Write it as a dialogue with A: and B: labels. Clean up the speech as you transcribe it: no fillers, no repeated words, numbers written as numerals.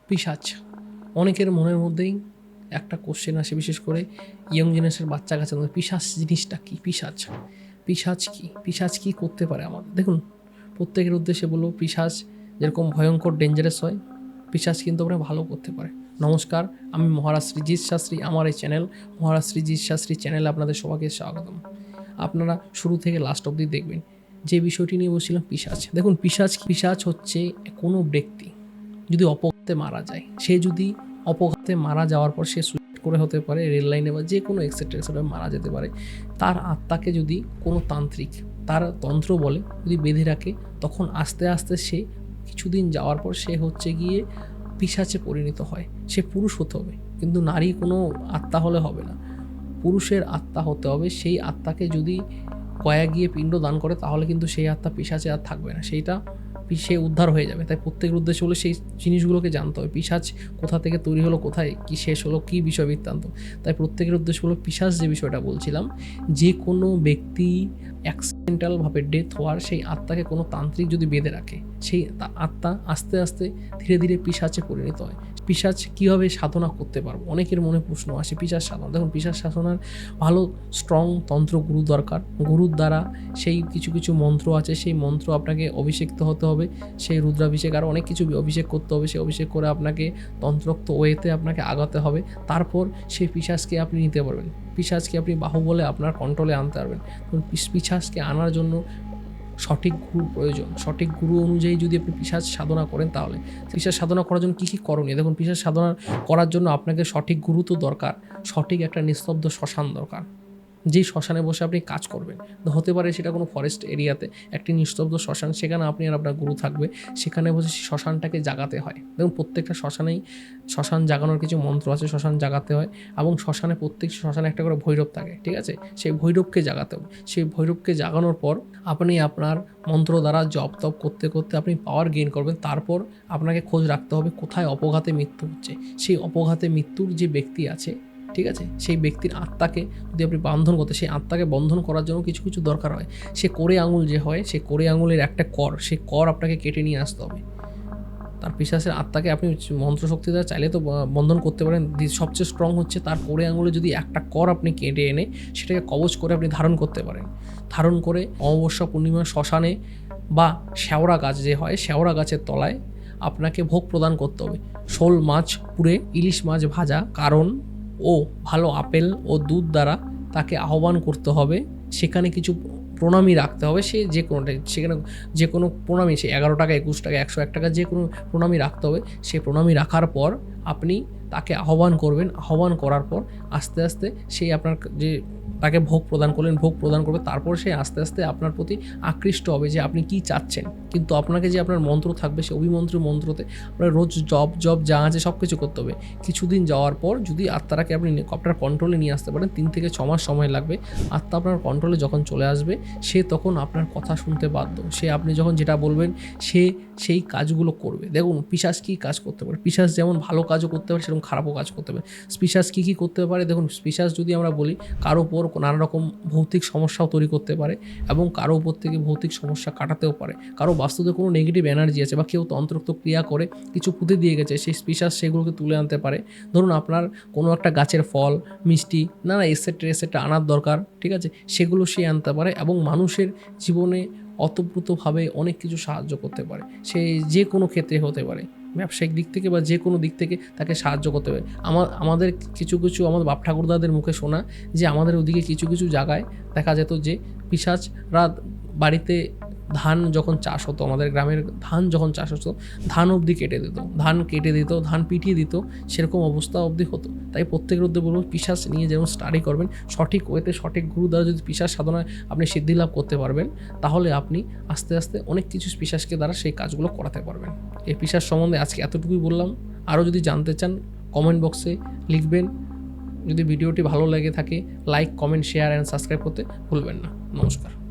A: পিশাচ, অনেকের মনের মধ্যেই একটা কোশ্চেন আসে, বিশেষ করে ইয়ং জেনারেশনের বাচ্চা কাছে, পিশাচ জিনিসটা কী, পিশাচ কী করতে পারে আমাদের। দেখুন, প্রত্যেকের উদ্দেশ্যে বলবো, পিশাচ যেরকম ভয়ঙ্কর ডেঞ্জারাস হয়, পিশাচ কিন্তু আমরা ভালো করতে পারে। নমস্কার, আমি মহারাজ শ্রীজিৎ শাস্ত্রী। আমার এই চ্যানেল মহারাজ শ্রীজিৎ শাস্ত্রী চ্যানেলে আপনাদের সবাইকে স্বাগতম। আপনারা শুরু থেকে লাস্ট অবধি দেখবেন। যে বিষয়টি নিয়ে বলছিলাম, পিশাচ। দেখুন, পিশাচ হচ্ছে কোনো ব্যক্তি যদি অপঘাতে মারা যায়, সে যদি অপঘাতে মারা যাওয়ার পর সে সুইসাইড করে হতে পারে, রেল লাইনে বা যে কোনো এক্সেট্রা মারা যেতে পারে, তার আত্মাকে যদি কোনো তান্ত্রিক তার তন্ত্র বলে যদি বেঁধে রাখে, তখন আস্তে আস্তে সে কিছুদিন যাওয়ার পর সে হচ্ছে গিয়ে পিশাচে পরিণত হয়। সে পুরুষ হতে হবে, কিন্তু নারী কোনো আত্মা হলে হবে না, পুরুষের আত্মা হতে হবে। সেই আত্মাকে যদি কয়া গিয়ে পিণ্ড দান করে, তাহলে কিন্তু সেই আত্মা পিশাচে আর থাকবে না, সেইটা সে উদ্ধার হয়ে যাবে। তাই প্রত্যেকের উদ্দেশ্য হলো সেই জিনিসগুলোকে জানতে হবে। পিশাচ কোথা থেকে তৈরি হলো, কোথায় কি শেষ হলো, কী বিষয় বৃত্তান্ত। তাই প্রত্যেকের উদ্দেশ্য হলো, পিশাচ যে বিষয়টা বলছিলাম, যে কোনো ব্যক্তি অ্যাক্সিডেন্টালভাবে ডেথ হওয়ার সেই আত্মাকে কোনো তান্ত্রিক যদি বেঁধে রাখে, সেই আত্মা আস্তে আস্তে ধীরে ধীরে পিশাচে পরিণত হয়। পিশাচ কীভাবে সাধনা করতে পারবো, অনেকের মনে প্রশ্ন আসে। পিশাচ সাধনা, দেখুন, পিশাচ সাধনার ভালো স্ট্রং তন্ত্র গুরু দরকার। গুরুর দ্বারা সেই কিছু কিছু মন্ত্র আছে, সেই মন্ত্র আপনাকে অভিষেক্ত হতে হবে, সেই রুদ্রাভিষেক আর অনেক কিছু অভিষেক করতে হবে। সেই অভিষেক করে আপনাকে তন্ত্রোক্ত ওয়েতে আপনাকে আগাতে হবে। তারপর সেই পিশাচকে আপনি নিতে পারবেন, পিশাচকে আপনি বাহুবলে আপনার কন্ট্রোলে আনতে পারবেন। পিশাচকে আনার জন্য সঠিক গুরু প্রয়োজন। সঠিক গুরু অনুযায়ী যদি আপনি পিশাচ সাধনা করেন, তাহলে পিশাচ সাধনা করার জন্য কী কী করণীয়, দেখুন, পিশাচ সাধনা করার জন্য আপনাকে সঠিক গুরু তো দরকার, সঠিক একটা নিস্তব্ধ শ্মশান দরকার। যেই শ্মশানে বসে আপনি কাজ করবেন, হতে পারে সেটা কোনো ফরেস্ট এরিয়াতে একটি নিস্তব্ধ শ্মশান, সেখানে আপনি আর আপনার গুরু থাকবে, সেখানে বসে শ্মশানটাকে জাগাতে হয়। দেখুন, প্রত্যেকটা শ্মশানেই শ্মশান জাগানোর কিছু মন্ত্র আছে, শ্মশান জাগাতে হয়, এবং শ্মশানে প্রত্যেক শ্মশানে একটা করে ভৈরব থাকে, ঠিক আছে, সেই ভৈরবকে জাগাতে হবে। সেই ভৈরবকে জাগানোর পর আপনি আপনার মন্ত্র দ্বারা জপ তপ করতে করতে আপনি পাওয়ার গেইন করবেন। তারপর আপনাকে খোঁজ রাখতে হবে কোথায় অপঘাতে মৃত্যু হচ্ছে। সেই অপঘাতে মৃত্যুর যে ব্যক্তি আছে, ঠিক আছে, সেই ব্যক্তির আত্মাকে যদি আপনি বন্ধন করতে, সেই আত্মাকে বন্ধন করার জন্য কিছু কিছু দরকার হয়। সে কোরে আঙুল যে হয়, সেই কোরে আঙুলের একটা কর, সেই কর আপনাকে কেটে নিয়ে আসতে হবে। তার পিশাচের আত্মাকে আপনি মন্ত্রশক্তি দ্বারা চাইলে তো বন্ধন করতে পারেন। সবচেয়ে স্ট্রং হচ্ছে তার কোরে আঙুলে যদি একটা কর আপনি কেটে এনে সেটাকে কবচ করে আপনি ধারণ করতে পারেন। ধারণ করে অমাবস্যা পূর্ণিমা শ্মশানে বা শেওড়া গাছ যে হয়, শেওড়া গাছের তলায় আপনাকে ভোগ প্রদান করতে হবে। শোল মাছ পুড়ে, ইলিশ মাছ ভাজা, কারণ ও ভালো আপেল ও দুধ দ্বারা তাকে আহ্বান করতে হবে। সেখানে কিছু প্রণামী রাখতে হবে, সে যে কোনোটাই, সেখানে যে কোনো প্রণামী, সে 11 টাকা, 21 টাকা, 101 টাকা, যে কোনো প্রণামী রাখতে হবে। সেই প্রণামী রাখার পর আপনি তাকে আহ্বান করবেন। আহ্বান করার পর আস্তে আস্তে সেই আপনার যে তাকে ভোগ প্রদান করলেন, ভোগ প্রদান করবে, তারপর সে আস্তে আস্তে আপনার প্রতি আকৃষ্ট হবে যে আপনি কি চাচ্ছেন। কিন্তু আপনাকে যে আপনার মন্ত্র থাকবে, সে অভিমন্ত্র মন্ত্রতে আপনার রোজ জব যা আছে সব কিছু করতে হবে। কিছুদিন যাওয়ার পর যদি আত্মাটাকে আপনি আপনার কন্ট্রোলে নিয়ে আসতে পারেন, 3 থেকে 6 মাস সময় লাগবে। আত্মা আপনার কন্ট্রোলে যখন চলে আসবে, সে তখন আপনার কথা শুনতে বাধ্য। সে আপনি যখন যেটা বলবেন, সে সেই কাজগুলো করবে। দেখুন, পিশাচ কী কাজ করতে পারে। পিশাচ যেমন ভালো কাজও করতে পারে, সেরকম খারাপও কাজ করতে পারে। পিশাচ কী কী করতে পারে, দেখুন, পিশাচ যদি আমরা বলি, কারো উপর নানা রকম ভৌতিক সমস্যাও তৈরি করতে পারে, এবং কারো উপর থেকে ভৌতিক সমস্যা কাটাতেও পারে। কারো বাস্তুতে কোনো নেগেটিভ এনার্জি আছে, বা কেউ তন্ত্রোক্ত ক্রিয়া করে কিছু পুঁতে দিয়ে গেছে, সেই পিশাচ সেগুলোকে তুলে আনতে পারে। ধরুন, আপনার কোনো একটা গাছের ফল, মিষ্টি, নানা এসেট্রা আনার দরকার, ঠিক আছে, সেগুলো সে আনতে পারে, এবং মানুষের জীবনে অতপ্রুতভাবে অনেক কিছু সাহায্য করতে পারে। সে যে কোনো ক্ষেত্রে হতে পারে, ব্যবসায়িক দিক থেকে বা যে কোনো দিক থেকে তাকে সাহায্য করতে হবে। আমাদের কিছু কিছু আমাদের বাপ ঠাকুরদাদের মুখে শোনা যে আমাদের ওদিকে কিছু কিছু জায়গায় দেখা যেত যে পিশাচরা বাড়িতে ধান যখন চাষ হতো, আমাদের গ্রামের ধান যখন চাষ হতো, ধান অবধি কেটে দিত, ধান পিটিয়ে দিত, সেরকম অবস্থা অবধি হতো। তাই প্রত্যেকের উদ্যোগ বলবো, পিশাচ নিয়ে যেমন স্টাডি করবেন, সঠিক ওয়েতে সঠিক গুরু দ্বারা যদি পিশাচ সাধনায় আপনি সিদ্ধি লাভ করতে পারবেন, তাহলে আপনি আস্তে আস্তে অনেক কিছু পিশাচকে দ্বারা সেই কাজগুলো করাতে পারবেন। এই পিশাচ সম্বন্ধে আজকে এতটুকুই বললাম। আরও যদি জানতে চান, কমেন্ট বক্সে লিখবেন। যদি ভিডিওটি ভালো লেগে থাকে, like, comment, share and subscribe করতে ভুলবেন না। নমস্কার।